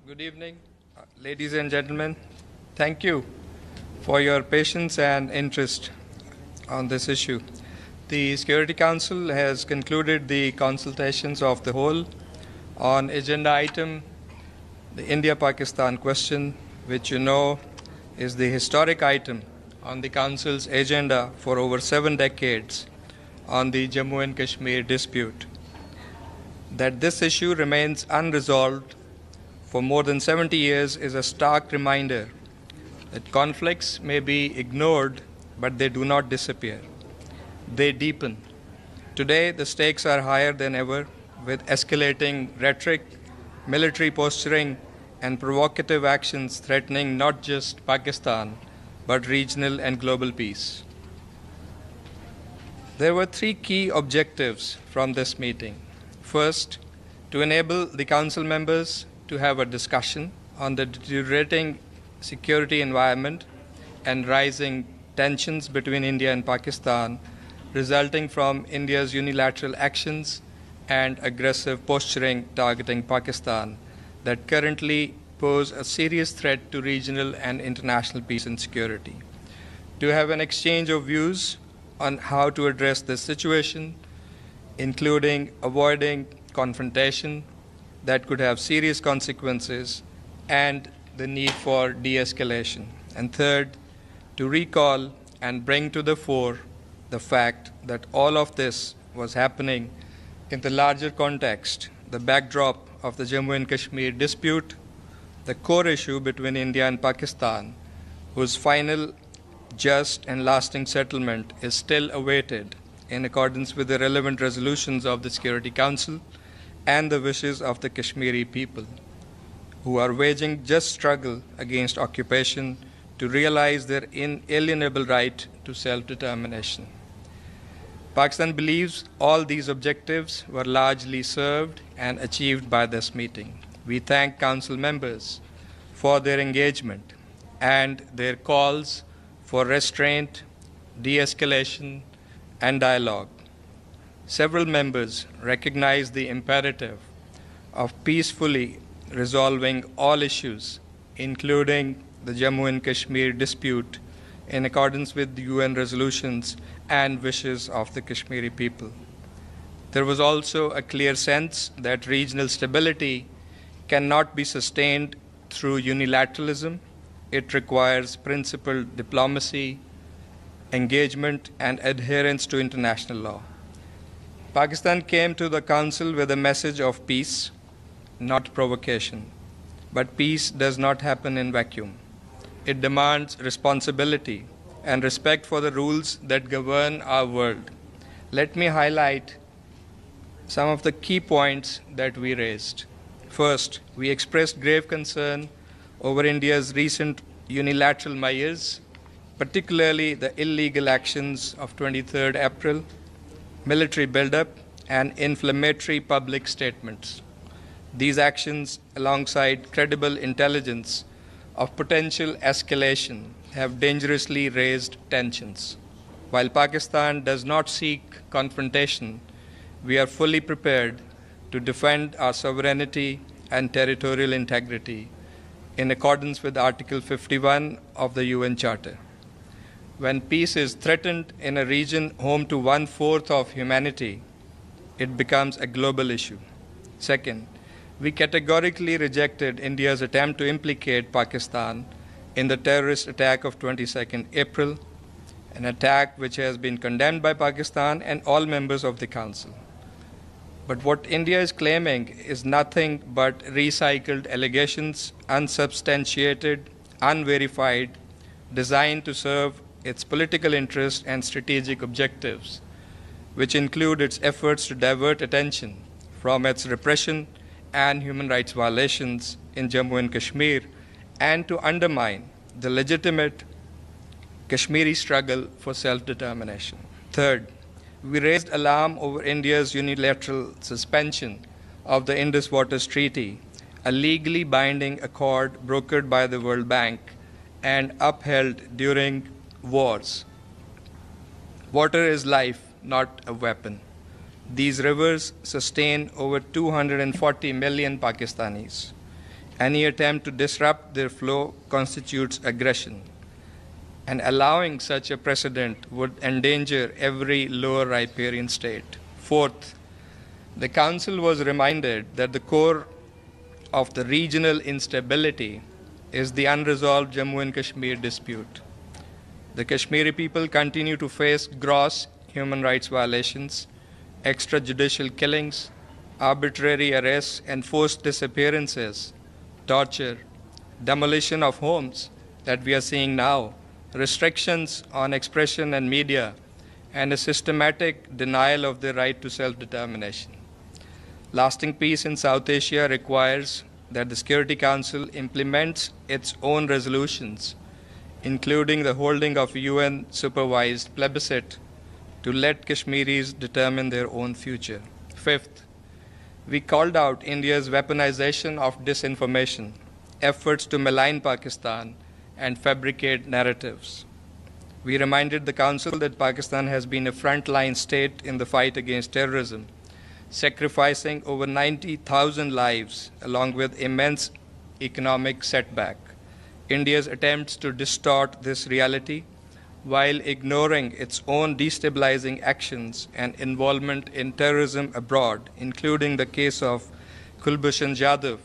Good evening, ladies and gentlemen. Thank you for your patience and interest on this issue. The Security Council has concluded the consultations of the whole on agenda item, the India-Pakistan question, which you know is the historic item on the Council's agenda for over 7 decades on the Jammu and Kashmir dispute. That this issue remains unresolved for more than 70 years is a stark reminder that conflicts may be ignored, but they do not disappear. They deepen. Today, the stakes are higher than ever, with escalating rhetoric, military posturing, and provocative actions threatening not just Pakistan, but regional and global peace. There were 3 key objectives from this meeting. First, to enable the Council members to have a discussion on the deteriorating security environment and rising tensions between India and Pakistan resulting from India's unilateral actions and aggressive posturing targeting Pakistan that currently pose a serious threat to regional and international peace and security. To have an exchange of views on how to address this situation, including avoiding confrontation that could have serious consequences and the need for de-escalation. And third, to recall and bring to the fore the fact that all of this was happening in the larger context, the backdrop of the Jammu and Kashmir dispute, the core issue between India and Pakistan, whose final just and lasting settlement is still awaited in accordance with the relevant resolutions of the Security Council and the wishes of the Kashmiri people, who are waging just struggle against occupation to realize their inalienable right to self-determination. Pakistan believes all these objectives were largely served and achieved by this meeting. We thank Council members for their engagement and their calls for restraint, de-escalation, and dialogue. Several members recognize the imperative of peacefully resolving all issues, including the Jammu and Kashmir dispute, in accordance with the UN resolutions and wishes of the Kashmiri people. There was also a clear sense that regional stability cannot be sustained through unilateralism. It requires principled diplomacy, engagement, and adherence to international law. Pakistan came to the Council with a message of peace, not provocation. But peace does not happen in vacuum. It demands responsibility and respect for the rules that govern our world. Let me highlight some of the key points that we raised. First, we expressed grave concern over India's recent unilateral measures, particularly the illegal actions of 23rd April, military buildup, and inflammatory public statements. These actions, alongside credible intelligence of potential escalation, have dangerously raised tensions. While Pakistan does not seek confrontation, we are fully prepared to defend our sovereignty and territorial integrity in accordance with Article 51 of the UN Charter. When peace is threatened in a region home to 1/4 of humanity, it becomes a global issue. Second, we categorically rejected India's attempt to implicate Pakistan in the terrorist attack of 22nd April, an attack which has been condemned by Pakistan and all members of the Council. But what India is claiming is nothing but recycled allegations, unsubstantiated, unverified, designed to serve its political interests and strategic objectives, which include its efforts to divert attention from its repression and human rights violations in Jammu and Kashmir and to undermine the legitimate Kashmiri struggle for self-determination. Third, we raised alarm over India's unilateral suspension of the Indus Waters Treaty, a legally binding accord brokered by the World Bank and upheld during wars. Water is life, not a weapon. These rivers sustain over 240 million Pakistanis, Any attempt to disrupt their flow constitutes aggression, and allowing such a precedent would endanger every lower riparian state. Fourth, the Council was reminded that the core of the regional instability is the unresolved Jammu and Kashmir dispute. The Kashmiri people continue to face gross human rights violations, extrajudicial killings, arbitrary arrests, and forced disappearances, torture, demolition of homes that we are seeing now, restrictions on expression and media, and a systematic denial of the right to self-determination. Lasting peace in South Asia requires that the Security Council implements its own resolutions, including the holding of a UN-supervised plebiscite to let Kashmiris determine their own future. Fifth, we called out India's weaponization of disinformation, efforts to malign Pakistan, and fabricate narratives. We reminded the Council that Pakistan has been a frontline state in the fight against terrorism, sacrificing over 90,000 lives along with immense economic setback. India's attempts to distort this reality while ignoring its own destabilizing actions and involvement in terrorism abroad, including the case of Kulbhushan Jadhav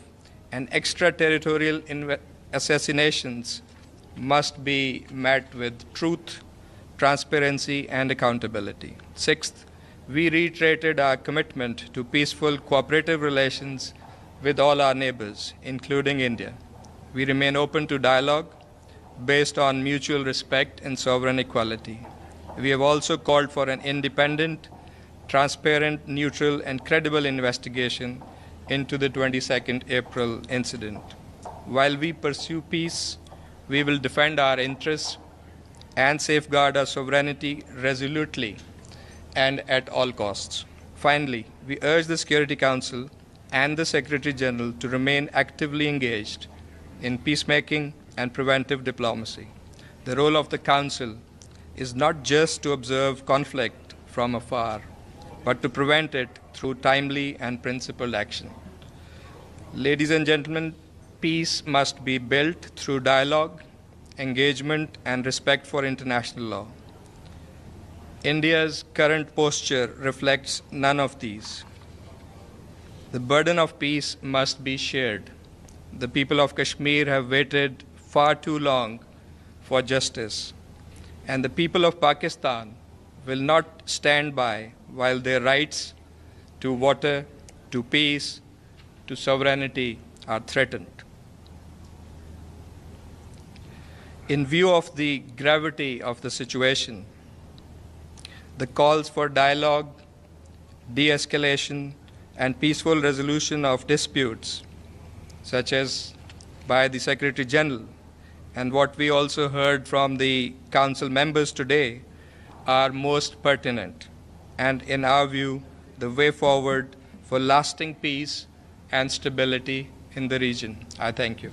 and extraterritorial assassinations, must be met with truth, transparency, and accountability. Sixth, we reiterated our commitment to peaceful cooperative relations with all our neighbors, including India. We remain open to dialogue based on mutual respect and sovereign equality. We have also called for an independent, transparent, neutral, and credible investigation into the 22nd April incident. While we pursue peace, we will defend our interests and safeguard our sovereignty resolutely and at all costs. Finally, we urge the Security Council and the Secretary General to remain actively engaged in peacemaking and preventive diplomacy. The role of the Council is not just to observe conflict from afar, but to prevent it through timely and principled action. Ladies and gentlemen, peace must be built through dialogue, engagement, and respect for international law. India's current posture reflects none of these. The burden of peace must be shared. The people of Kashmir have waited far too long for justice, and the people of Pakistan will not stand by while their rights to water, to peace, to sovereignty are threatened. In view of the gravity of the situation, the calls for dialogue, de-escalation, and peaceful resolution of disputes, such as by the Secretary General, and what we also heard from the Council members today, are most pertinent and, in our view, the way forward for lasting peace and stability in the region. I thank you.